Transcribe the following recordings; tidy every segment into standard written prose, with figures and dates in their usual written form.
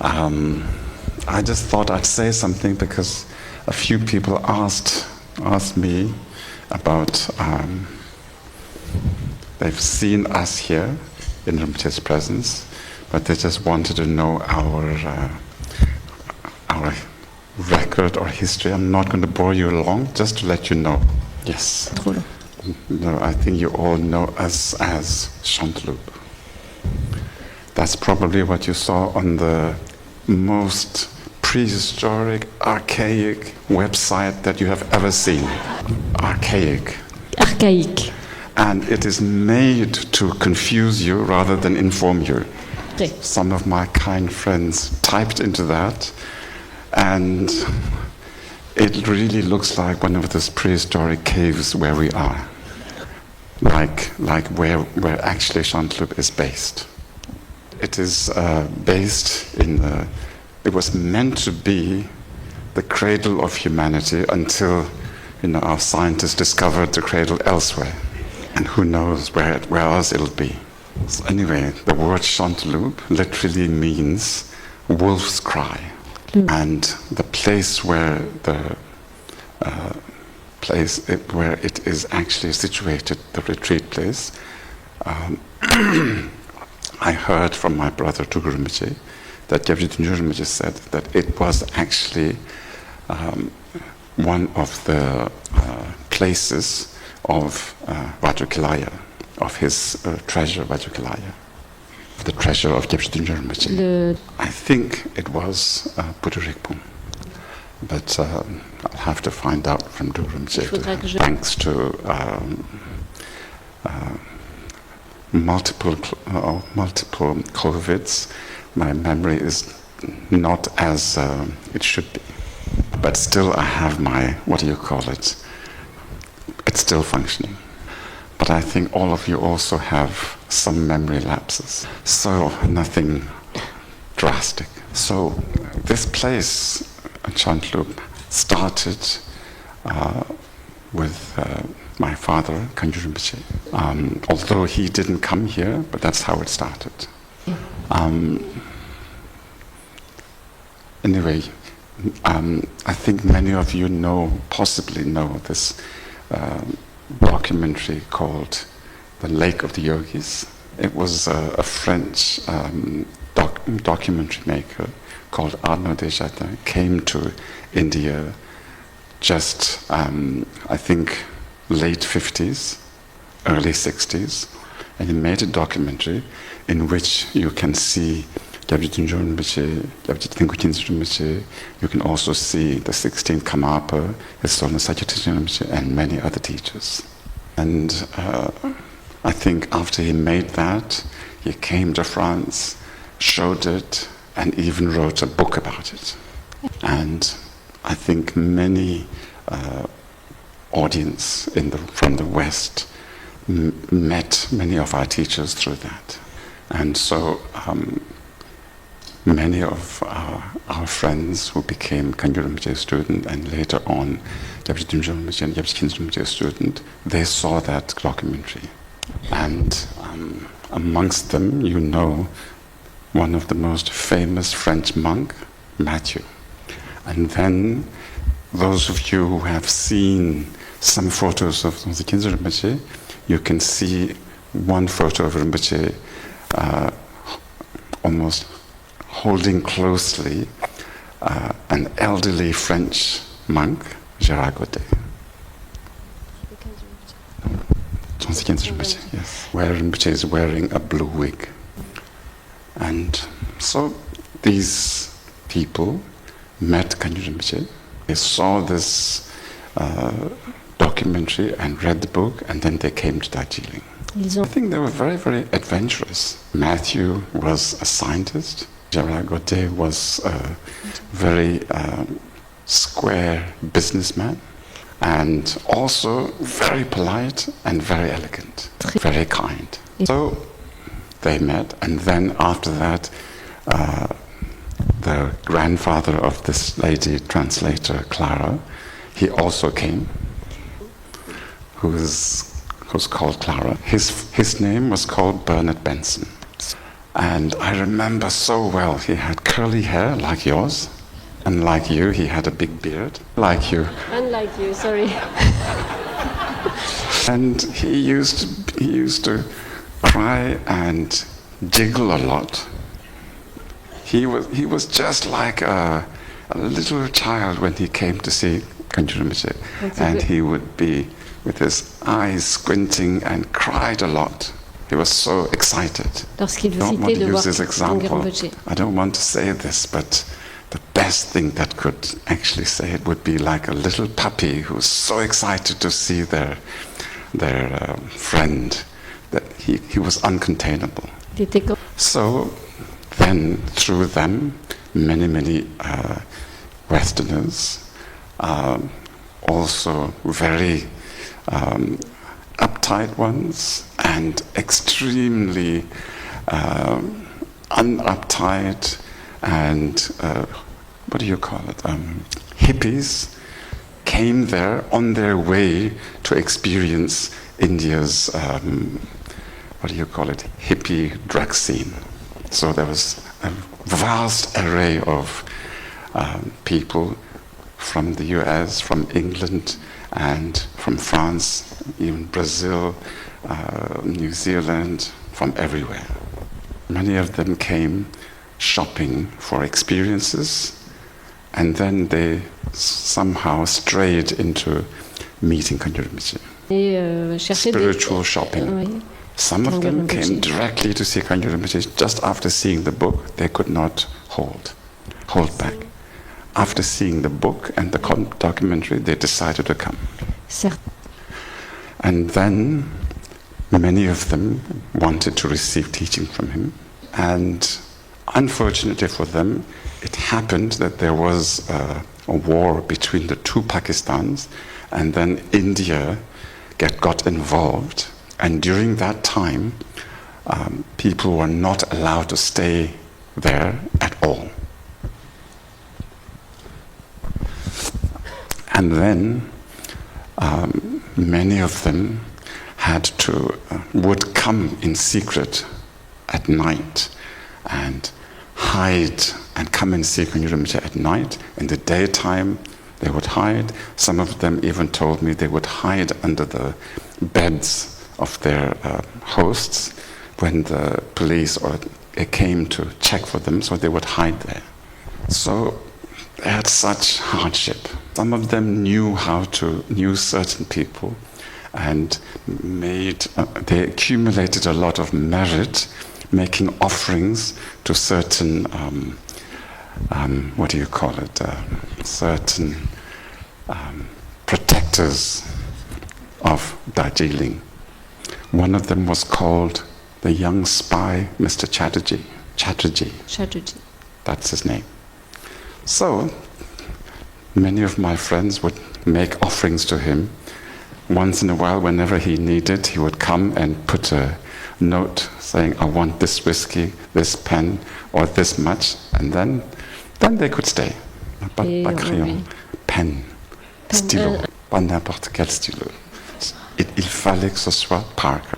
I just thought I'd say something because a few people asked me about, they've seen us here in Rinpoche's presence, but they just wanted to know our record or history. I'm not going to bore you along, just to let you know. Yes. No, I think you all know us as Chanteloube. That's probably what you saw on the most prehistoric, archaic website that you have ever seen. Archaic. Archaïque. And it is made to confuse you rather than inform you. Okay. Some of my kind friends typed into that, and it really looks like one of those prehistoric caves where we are. Like where actually Chanteloube is based. It is based in it was meant to be the cradle of humanity until, our scientists discovered the cradle elsewhere. And who knows where else it'll be. So anyway, the word Chanteloube literally means wolf's cry. And the place where where it is actually situated, the retreat place, I heard from my brother Tugu Rinpoche that Gyabji Tunjur Rinpoche said that it was actually one of the places of Vajrakilaya, of his treasure Vajrakilaya, the treasure of Gyabji Tunjur Rinpoche. I think it was Budurikpum, but I'll have to find out from Tugu Rinpoche. Thanks to multiple COVIDs, my memory is not as it should be. But still I have my, it's still functioning. But I think all of you also have some memory lapses. So nothing drastic. So this place, Chanteloube, started with my father, Kangyur Rinpoche. Although he didn't come here, but that's how it started. Anyway, I think many of you possibly know this documentary called The Lake of the Yogis. It was a French documentary maker called Arnaud Desjardins came to India just, I think, late 50s, early 60s, and he made a documentary in which you can see Gyabji Tunjur Rinpoche, Gyabji Khyentse Rinpoche. You can also see the 16th Karmapa, His Holiness Sakyajit Rinpoche, and many other teachers. And I think after he made that, he came to France, showed it, and even wrote a book about it. And I think many audience from the West met many of our teachers through that. And so many of our friends who became Kangyur Rinpoche student and later on Gyabji Tunjur Rinpoche and Gyabji Khyentse Rinpoche student, they saw that documentary. And amongst them, one of the most famous French monk, Matthew. And then those of you who have seen some photos of the Khyentse Rinpoche, you can see one photo of Rinpoche almost holding closely an elderly French monk, Gérard Godet. Yes, where Rinpoche is wearing a blue wig. And so these people met Kangyur Rinpoche. They saw this documentary and read the book, and then they came to Darjeeling. I think they were very, very adventurous. Matthew was a scientist. Gérard Godet was a very square businessman, and also very polite and very elegant, very kind. So they met, and then after that, the grandfather of this lady translator, Clara, he also came, who's called Clara. His name was called Bernard Benson. And I remember so well, he had curly hair like yours, and like you, he had a big beard, like you. Unlike you, sorry. And he used to cry and jiggle a lot. He was just like a little child when he came to see Khyentse Rinpoche, and he would be with his eyes squinting and cried a lot. He was so excited. Lorsqu'il I don't want to de use this voir example. Rinpoche. I don't want to say this, but the best thing that could actually say it would be like a little puppy who's so excited to see their friend that he was uncontainable. So then through them, many Westerners, also very uptight ones and extremely unuptight and what do you call it? Hippies came there on their way to experience India's what do you call it? Hippie drug scene. So there was a vast array of people from the US, from England, and from France, even Brazil, New Zealand, from everywhere. Many of them came shopping for experiences, and then they somehow strayed into meeting Khyentse Rinpoche. Spiritual shopping. Some of them came directly to see Khyentse Rinpoche. Just after seeing the book, they could not hold back. After seeing the book and the documentary, they decided to come. And then many of them wanted to receive teaching from him. And unfortunately for them, it happened that there was a war between the two Pakistans, and then India got involved. And during that time, people were not allowed to stay there at all. And then many of them would come in secret at night and hide and come and see Khyentse Rinpoche at night. In the daytime, they would hide. Some of them even told me they would hide under the beds of their hosts when the police came to check for them, so they would hide there. So they had such hardship. Some of them knew certain people, and they accumulated a lot of merit, making offerings to certain certain protectors of Darjeeling. One of them was called the young spy, Mr. Chatterjee. That's his name. So many of my friends would make offerings to him. Once in a while, whenever he needed, he would come and put a note saying, I want this whiskey, this pen, or this much, and then they could stay. Pas crayon, pen, stylo, pas n'importe quel stylo. Il fallait que ce soit Parker.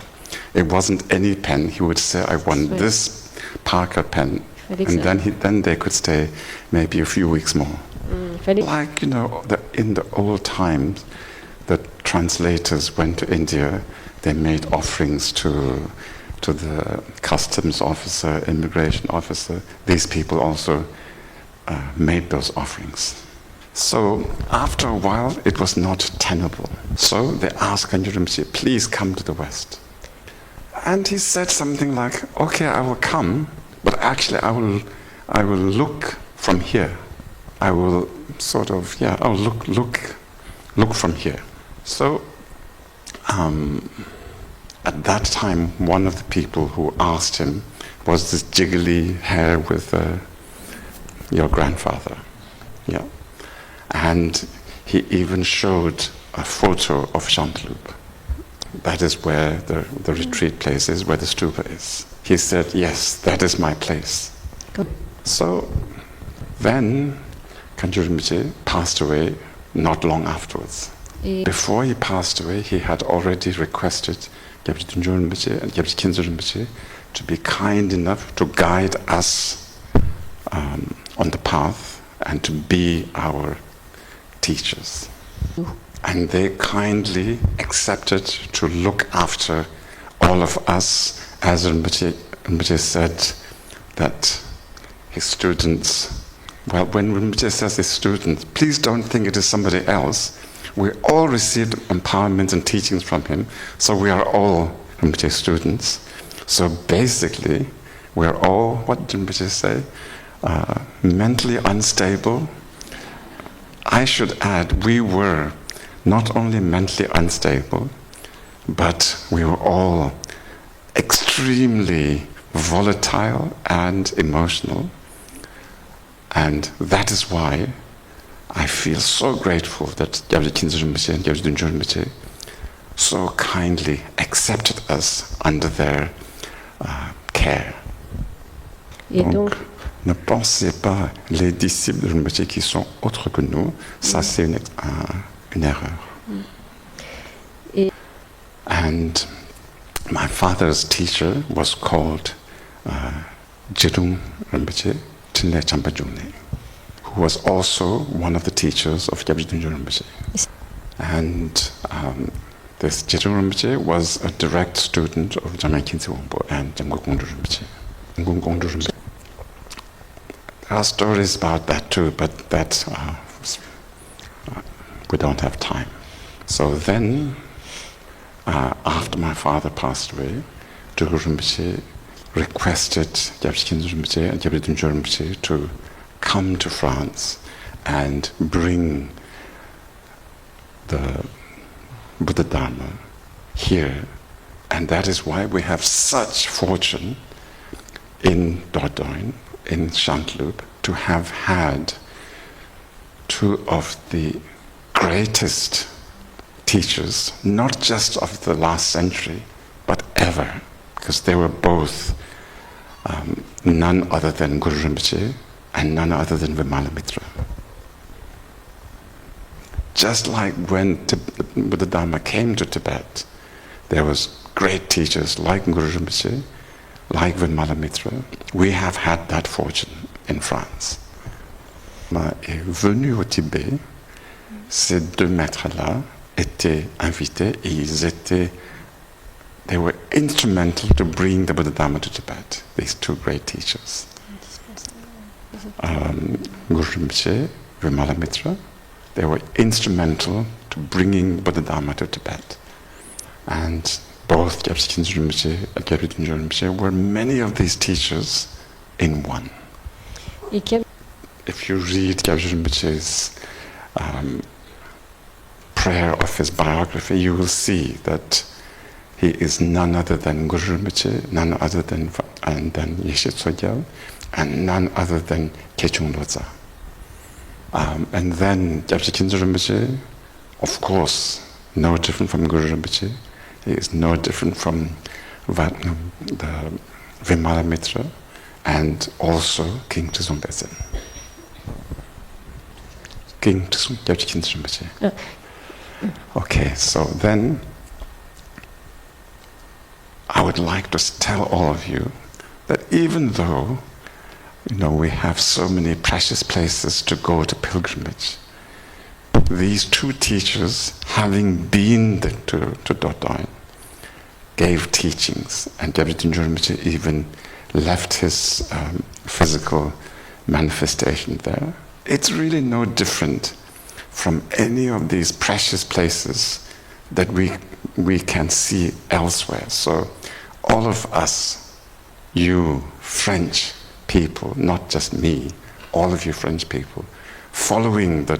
It wasn't any pen. He would say, I want this Parker pen. And then they could stay maybe a few weeks more. Like, in the old times, the translators went to India, they made offerings to the customs officer, immigration officer. These people also made those offerings. So after a while, it was not tenable. So they asked Khyentse Rinpoche, please come to the West. And he said something like, okay, I will come, but actually I will look from here. I will I'll look from here. So at that time, one of the people who asked him was this jiggly hair with your grandfather. Yeah. And he even showed a photo of Chanteloube. That is where the retreat place is, where the stupa is. He said, yes, that is my place. Good. So then Khyentse Rinpoche passed away not long afterwards. Before he passed away, he had already requested Khyentse Rinpoche to be kind enough to guide us on the path and to be our teachers. And they kindly accepted to look after all of us, as Rinpoche said that his students, well, when Rinpoche says his students, please don't think it is somebody else. We all received empowerment and teachings from him, so we are all Rinpoche students. So basically, we're all, what did Rinpoche say? Mentally unstable. I should add, we were not only mentally unstable, but we were all extremely volatile and emotional. And that is why I feel so grateful that Khyentse Rinpoche and Gyabje Rinpoche so kindly accepted us under their care. Donc, ne pensez pas les disciples de Rinpoche qui sont autres que nous, ça c'est une erreur. And my father's teacher was called Jirung Rinpoche Chinle Champajune, who was also one of the teachers of Gyabje Rinpoche. And this Jirung Rinpoche was a direct student of Khyentse and Rinpoche. There are stories about that too, but that we don't have time. So then, after my father passed away, Jirung Rinpoche requested Gyabje Rinpoche and Gyabje Rinpoche to come to France and bring the Buddha Dharma here. And that is why we have such fortune in Dordogne, in Chanteloube, to have had two of the greatest teachers, not just of the last century, but ever, because they were both none other than Guru Rinpoche and none other than Vimalamitra. Just like when Buddha Dharma came to Tibet, there was great teachers like Guru Rinpoche, like Vimalamitra. We have had that fortune in France. Est venu au Tibet, ces deux maîtres-là étaient invités et they were instrumental to bring the Buddha Dharma to Tibet, these two great teachers. Guru Rinpoche, Vimalamitra, they were instrumental to bringing Buddha Dharma to Tibet. And both Gyabje Rinpoche and Gyabje Rinpoche were many of these teachers in one. If you read Gyabje Rinpoche's prayer of his biography, you will see that he is none other than Guru Rinpoche, none other than Yeshe Tsogyal, and none other than Kechung Lodza. And then Gyabje Rinpoche, of course, no different from Guru Rinpoche. He is no different from the Vimalamitra and also King Tuzung Dezen. King Tuzung Gyabje Rinpoche. Okay, so then I would like to tell all of you that even though we have so many precious places to go to pilgrimage, these two teachers, having been to Dordogne, gave teachings, and Gyabje Rinpoche even left his physical manifestation there. It's really no different from any of these precious places that we can see elsewhere. So all of us, you French people, not just me, all of you French people, following the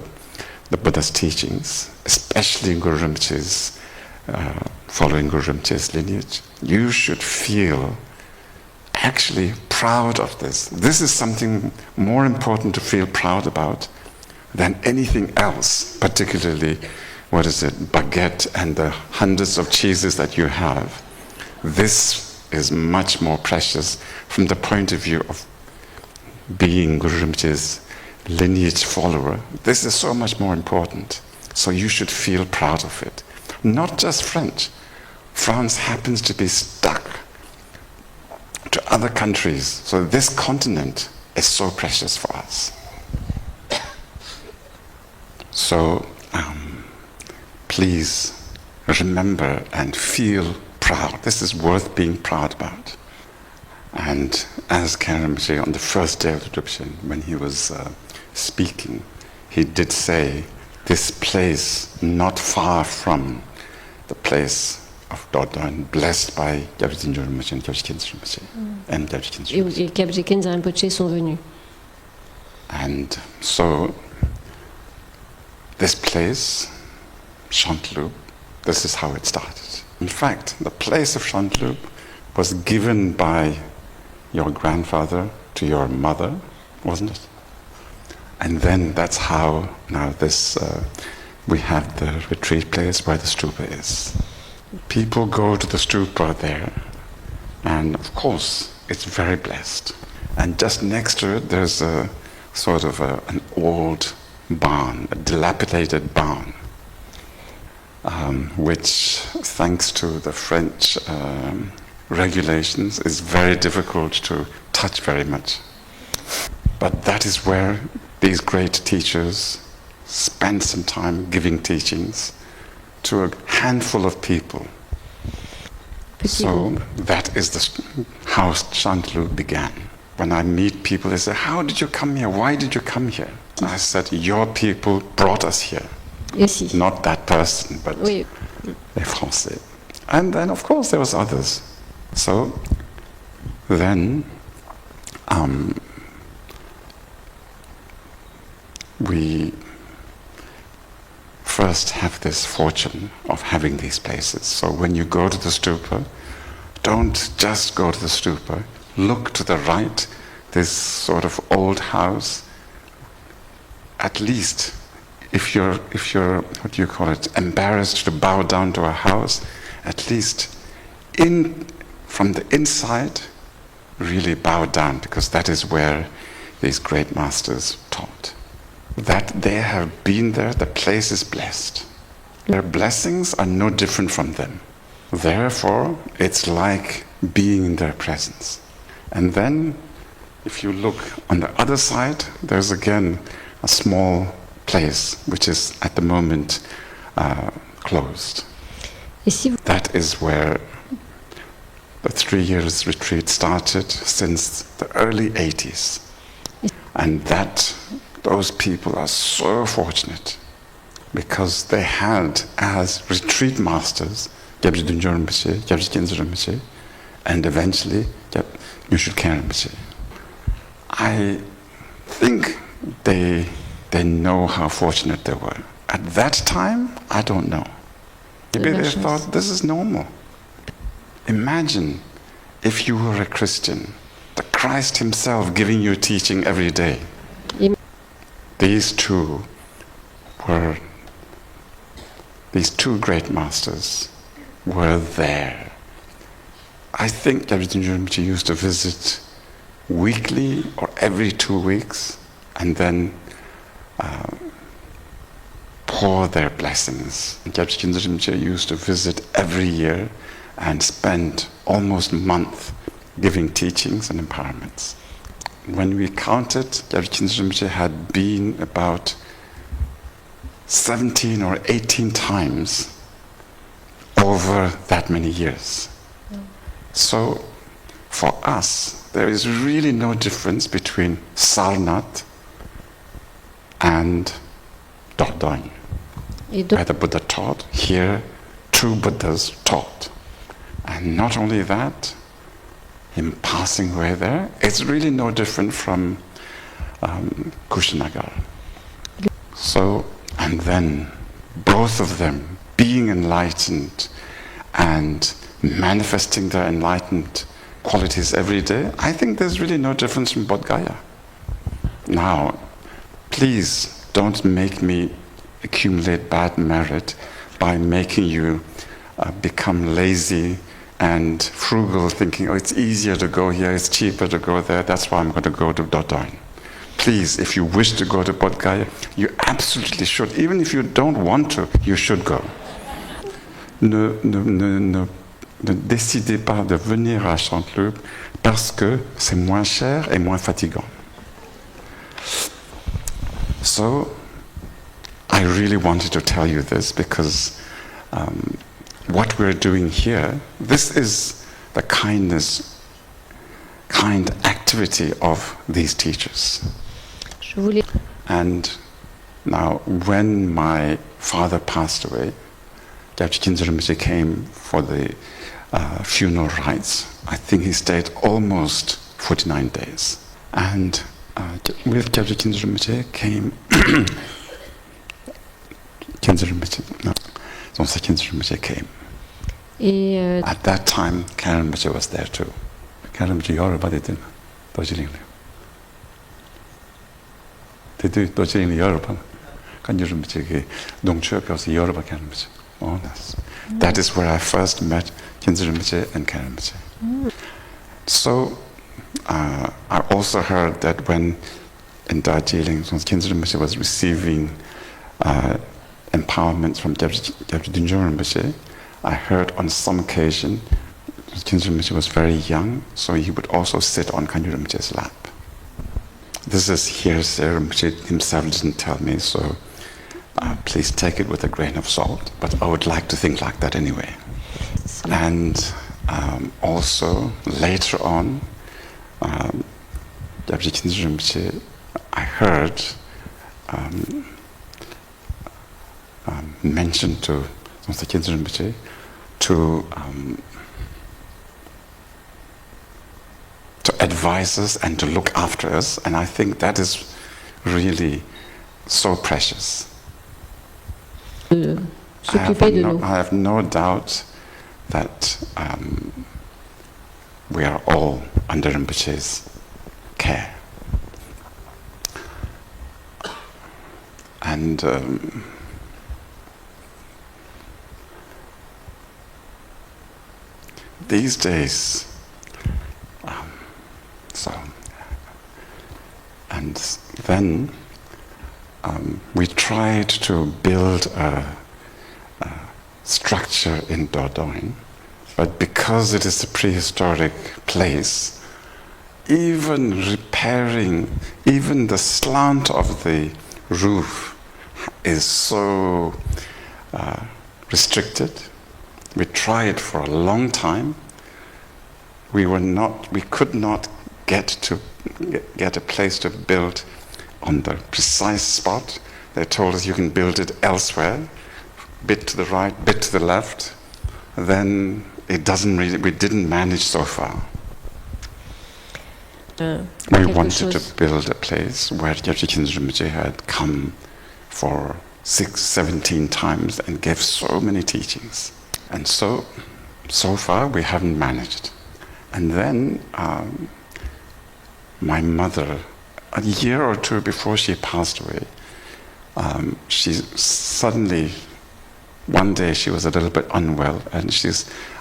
Buddha's teachings, especially Guru Rinpoche's, following Guru Rinpoche's lineage, you should feel actually proud of this. This is something more important to feel proud about than anything else, particularly, baguette and the hundreds of cheeses that you have. This is much more precious from the point of view of being Guru Rinpoche's lineage follower. This is so much more important. So you should feel proud of it. Not just French. France happens to be stuck to other countries. So this continent is so precious for us. So please remember and feel proud. This is worth being proud about. And as Khyentse, on the first day of the Drupchen, when he was speaking, he did say, this place not far from the place of Dodon, blessed by Gyabje Rinpoche and Gyabje Khyentse Rinpoche. And Gyabje Khyentse Rinpoche. Et Gyabje Khyentse Rinpoche sont venus. And so, this place, Chanteloube, this is how it started. In fact, the place of Chanteloube was given by your grandfather to your mother, wasn't it? And then that's how now this we have the retreat place where the stupa is. People go to the stupa there, and of course it's very blessed. And just next to it there's a sort of an old barn, a dilapidated barn, which, thanks to the French regulations, is very difficult to touch very much. But that is where these great teachers spent some time giving teachings to a handful of people. So that is how Chanteloube began. When I meet people, they say, how did you come here? Why did you come here? I said, your people brought us here. Ici. Not that person, but Oui. les Français. And then, of course, there was others. So then we first have this fortune of having these places. So when you go to the stupa, don't just go to the stupa. Look to the right, this sort of old house. At least, if you're what do you call it, embarrassed to bow down to a house, at least from the inside, really bow down, because that is where these great masters taught. That they have been there, the place is blessed. Their blessings are no different from them. Therefore, it's like being in their presence. And then, if you look on the other side, there's again a small place which is at the moment closed. That is where the 3 years retreat started, since the early 80s. And those people are so fortunate, because they had as retreat masters Gyabje Rinpoche, Gyabje Khyentse Rinpoche, and eventually Monchique Rinpoche. I think they know how fortunate they were. At that time, I don't know. Maybe they thought this is normal. Imagine if you were a Christian, the Christ himself giving you teaching every day. These two great masters were there. I think Gyabje Rinpoche used to visit weekly or every 2 weeks, and then pour their blessings. Gyabje Rinpoche used to visit every year and spend almost a month giving teachings and empowerments. When we counted, Gyabje Rinpoche had been about 17 or 18 times over that many years. So for us, there is really no difference between Sarnath and Dordogne. Where the Buddha taught, here true Buddhas taught. And not only that, him passing away there, it's really no different from Kushinagar. So, and then both of them being enlightened and manifesting their enlightened qualities every day, I think there's really no difference from Bodh Gaya. Now, please don't make me accumulate bad merit by making you become lazy and frugal, thinking, oh, it's easier to go here, it's cheaper to go there, that's why I'm going to go to Dordogne. Please, if you wish to go to Bodh Gaya, you absolutely should. Even if you don't want to, you should go. Ne ne décidez pas de venir à Chanteloube parce que c'est moins cher et moins fatigant. So, I really wanted to tell you this because what we're doing here, this is the kind activity of these teachers. Je voulais... And now, when my father passed away, Khyentse Rinpoche came for the funeral rites. I think he stayed almost 49 days. And with Khyentse Rinpoche came Khyentse Rinpoche came. Et At that time, Khyentse Rinpoche was there too. Khyentse Rinpoche Yoruba didn't. Did 도저히 Yoruba. Khyentse Rinpoche 동초에 배워서 Yoruba Khyentse Rinpoche. Oh, that is where I first met Khyentse Rinpoche and Khyentse Rinpoche. So I also heard that when in Darjeeling, Khyentse Rinpoche was receiving empowerment from Gyabje Rinpoche, I heard on some occasion Khyentse Rinpoche was very young, so he would also sit on Khyentse Rinpoche's lap. This is hearsay, Rinpoche himself didn't tell me, so please take it with a grain of salt, but I would like to think like that anyway. And also, later on, Gyabje Rinpoche, I heard mentioned to Khyentse Rinpoche to advise us and to look after us, and I think that is really so precious. I have no doubt that we are all under Rinpoche's care. And these days, and then we tried to build a structure in Dordogne, but because it is a prehistoric place, even repairing, even the slant of the roof is so restricted. We tried for a long time. We could not get a place to build on the precise spot. They told us you can build it elsewhere, bit to the right, bit to the left. Then we didn't manage so far. We wanted to build a place where Gyabje Rinpoche had come for 17 times and gave so many teachings. And so far we haven't managed. And then my mother, a year or two before she passed away, she suddenly, one day she was a little bit unwell, and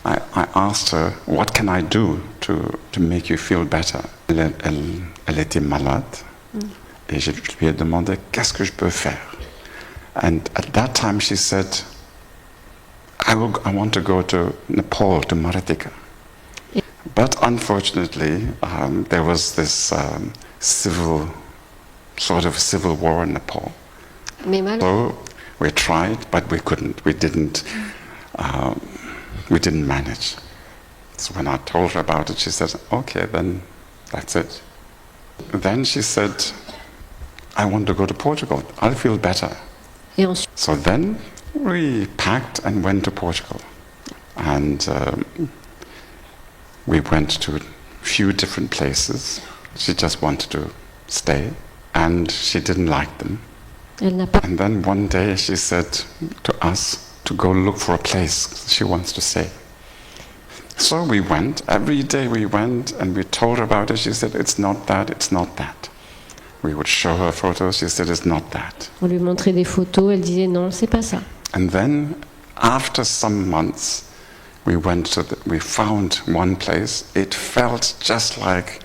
I asked her, what can I do to make you feel better? Elle était malade, et je lui ai demandé, qu'est-ce que je peux faire? And at that time she said, I want to go to Nepal, to Marathika. But unfortunately, there was this civil war in Nepal. So we tried, but we couldn't. We didn't manage. So when I told her about it, she said, okay, then that's it. Then she said, I want to go to Portugal. I'll feel better. So then we packed and went to Portugal. And we went to a few different places. She just wanted to stay, and she didn't like them. And then one day she said to us to go look for a place she wants to stay. So we went. Every day we went, and we told her about it. She said, it's not that, it's not that. We would show her photos. She said, it's not that. On lui montrait des photos, elle disait non, c'est pas ça. And then, after some months, we found one place. It felt just like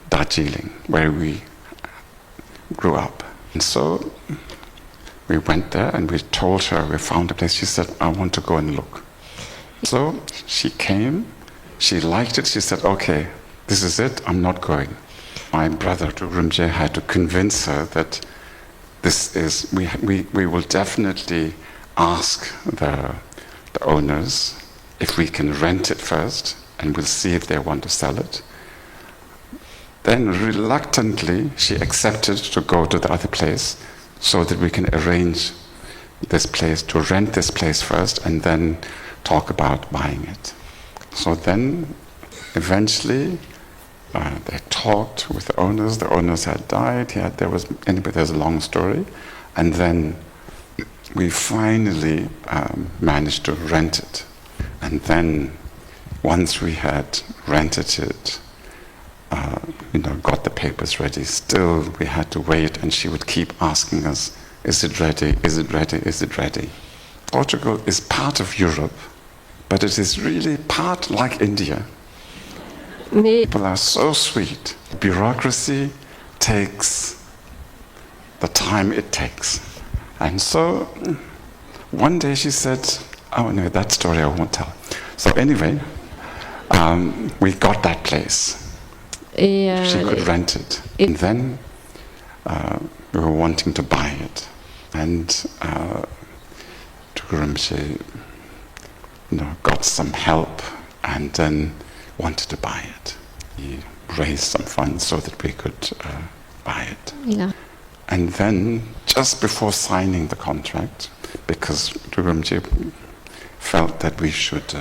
Darjeeling, where we grew up. And so we went there and we told her we found a place. She said, I want to go and look. So she came, she liked it, she said, okay, this is it, I'm not going. My brother Rinpoche had to convince her that this is, we will definitely ask the owners if we can rent it first, and we'll see if they want to sell it. Then reluctantly she accepted to go to the other place so that we can arrange this place, to rent this place first and then talk about buying it. So then eventually they talked with the owners had died, there's a long story, and then we finally managed to rent it. And then once we had rented it, got the papers ready, still we had to wait, and she would keep asking us, is it ready, is it ready, is it ready? Portugal is part of Europe, but it is really part like India. Mais People are so sweet. Bureaucracy takes the time it takes. And so one day she said, oh no, that story I won't tell. So anyway, we got that place. She could rent it. And then we were wanting to buy it. And Rinpoche got some help and then wanted to buy it. He raised some funds so that we could buy it. yeah. And then, just before signing the contract, because Rinpoche felt that we should,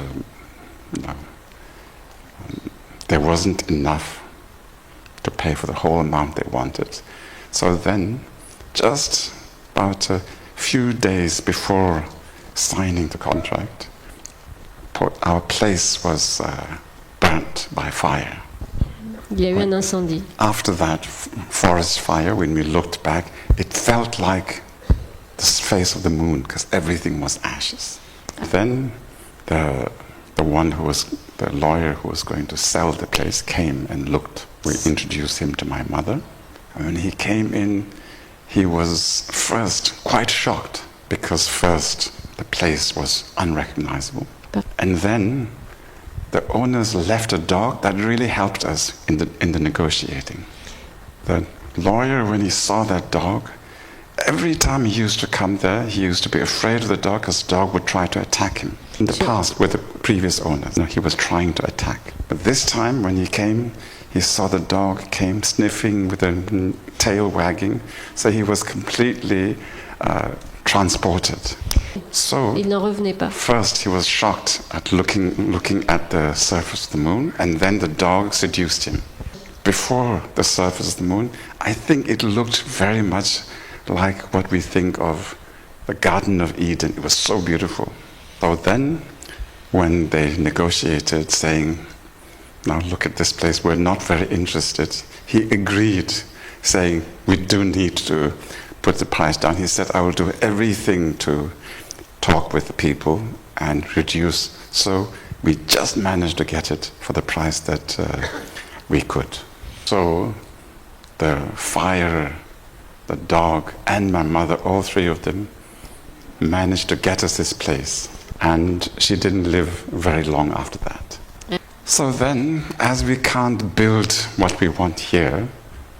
there wasn't enough to pay for the whole amount they wanted. So then, just about a few days before signing the contract, our place was burnt by fire. Il y a eu un incendie. After that forest fire, when we looked back, it felt like the face of the moon, because everything was ashes. Then the lawyer who was going to sell the place came and looked. We introduced him to my mother. And when he came in, he was first quite shocked, because first the place was unrecognizable. And then the owners left a dog that really helped us in the negotiating. The lawyer, when he saw that dog, every time he used to come there, he used to be afraid of the dog, because the dog would try to attack him. In the past, with the previous owners, he was trying to attack. But this time, when he came, he saw the dog came sniffing with a tail wagging, so he was completely transported. So Il n'en revenait pas. first he was shocked at looking at the surface of the moon, and then the dog seduced him. Before the surface of the moon, I think it looked very much like what we think of the Garden of Eden. It was so beautiful. So then, when they negotiated, saying, now look at this place, we're not very interested, he agreed, saying, we do need to put the price down. He said, I will do everything to talk with the people and reduce. So we just managed to get it for the price that we could. So the fire, the dog, and my mother, all three of them, managed to get us this place. And she didn't live very long after that. So then, as we can't build what we want here,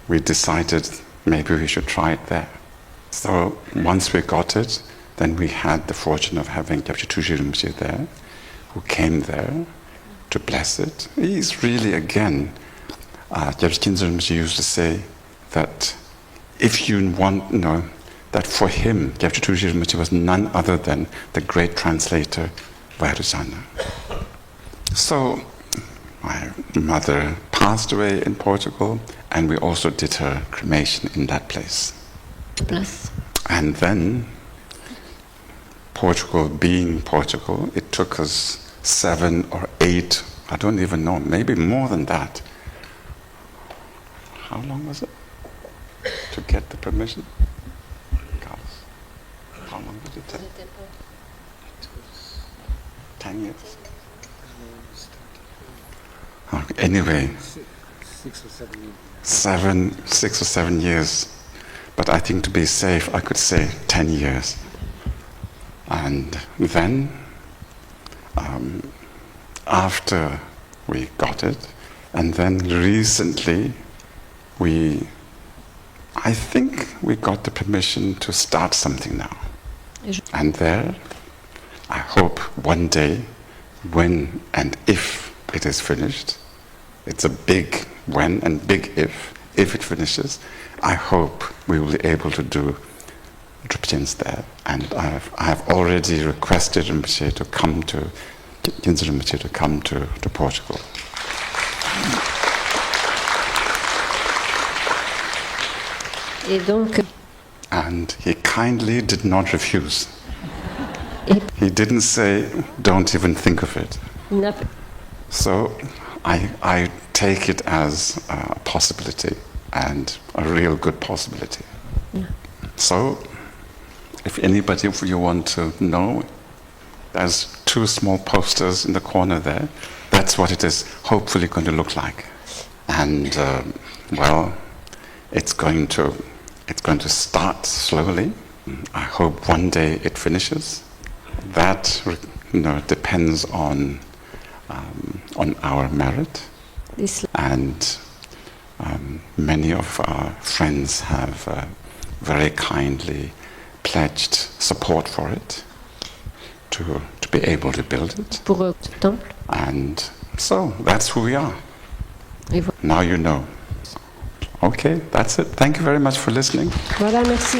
we decided maybe we should try it there. So once we got it, then we had the fortune of having Gyabje Tuji Rinpoche there, who came there to bless it. He's really, again, Gyabje Khyentse Rinpoche used to say that if you want, that for him, Gyabje Tuji Rinpoche was none other than the great translator, Vairocana. So my mother passed away in Portugal, and we also did her cremation in that place. And then, Portugal being Portugal, it took us 7 or 8, I don't even know, maybe more than that. How long was it to get the permission? Carlos, how long did it take? 10 years? Anyway, 6 or 7 years. 6 or 7 years. But I think to be safe, I could say 10 years. And then after we got it, and then recently I think we got the permission to start something now. And there, I hope one day, when and if it is finished, it's a big when and big if it finishes, I hope we will be able to do Khyentse there. And I have already requested Rinpoche to come to, Khyentse Rinpoche to come to Portugal. Et donc, And he kindly did not refuse. Et- He didn't say, don't even think of it. il n'a- So I take it as a possibility, and a real good possibility. So if anybody of you want to know, there's 2 small posters in the corner there. That's what it is hopefully going to look like. And well, it's going to start slowly. I hope one day it finishes. That depends on our merit, this- and many of our friends have very kindly pledged support for it to be able to build it. pour le temple. And so that's who we are. Et vo- Now you know. Okay, that's it. Thank you very much for listening. Voilà, merci.